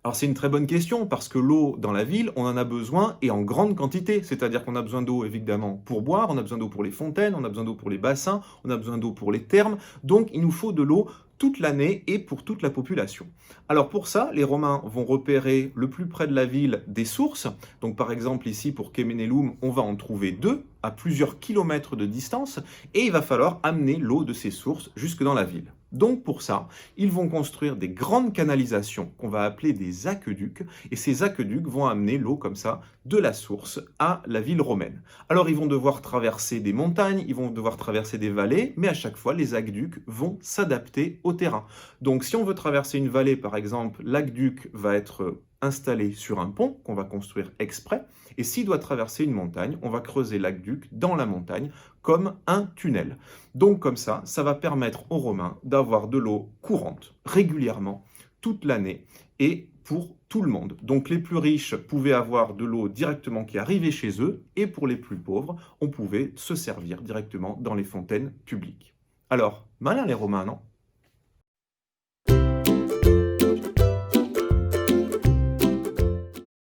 Alors c'est une très bonne question parce que l'eau dans la ville, on en a besoin et en grande quantité. C'est-à-dire qu'on a besoin d'eau évidemment pour boire, on a besoin d'eau pour les fontaines, on a besoin d'eau pour les bassins, on a besoin d'eau pour les thermes. Donc il nous faut de l'eau toute l'année et pour toute la population. Alors pour ça, les Romains vont repérer le plus près de la ville des sources. Donc par exemple ici pour Cemenelum, on va en trouver deux à plusieurs kilomètres de distance et il va falloir amener l'eau de ces sources jusque dans la ville. Donc pour ça, ils vont construire des grandes canalisations qu'on va appeler des aqueducs, et ces aqueducs vont amener l'eau comme ça de la source à la ville romaine. Alors ils vont devoir traverser des montagnes, ils vont devoir traverser des vallées, mais à chaque fois les aqueducs vont s'adapter au terrain. Donc si on veut traverser une vallée par exemple, l'aqueduc va être installé sur un pont qu'on va construire exprès, et s'il doit traverser une montagne, on va creuser l'aqueduc dans la montagne comme un tunnel. Donc comme ça va permettre aux Romains d'avoir de l'eau courante, régulièrement, toute l'année, et pour tout le monde. Donc les plus riches pouvaient avoir de l'eau directement qui arrivait chez eux, et pour les plus pauvres, on pouvait se servir directement dans les fontaines publiques. Alors, malin les Romains, non?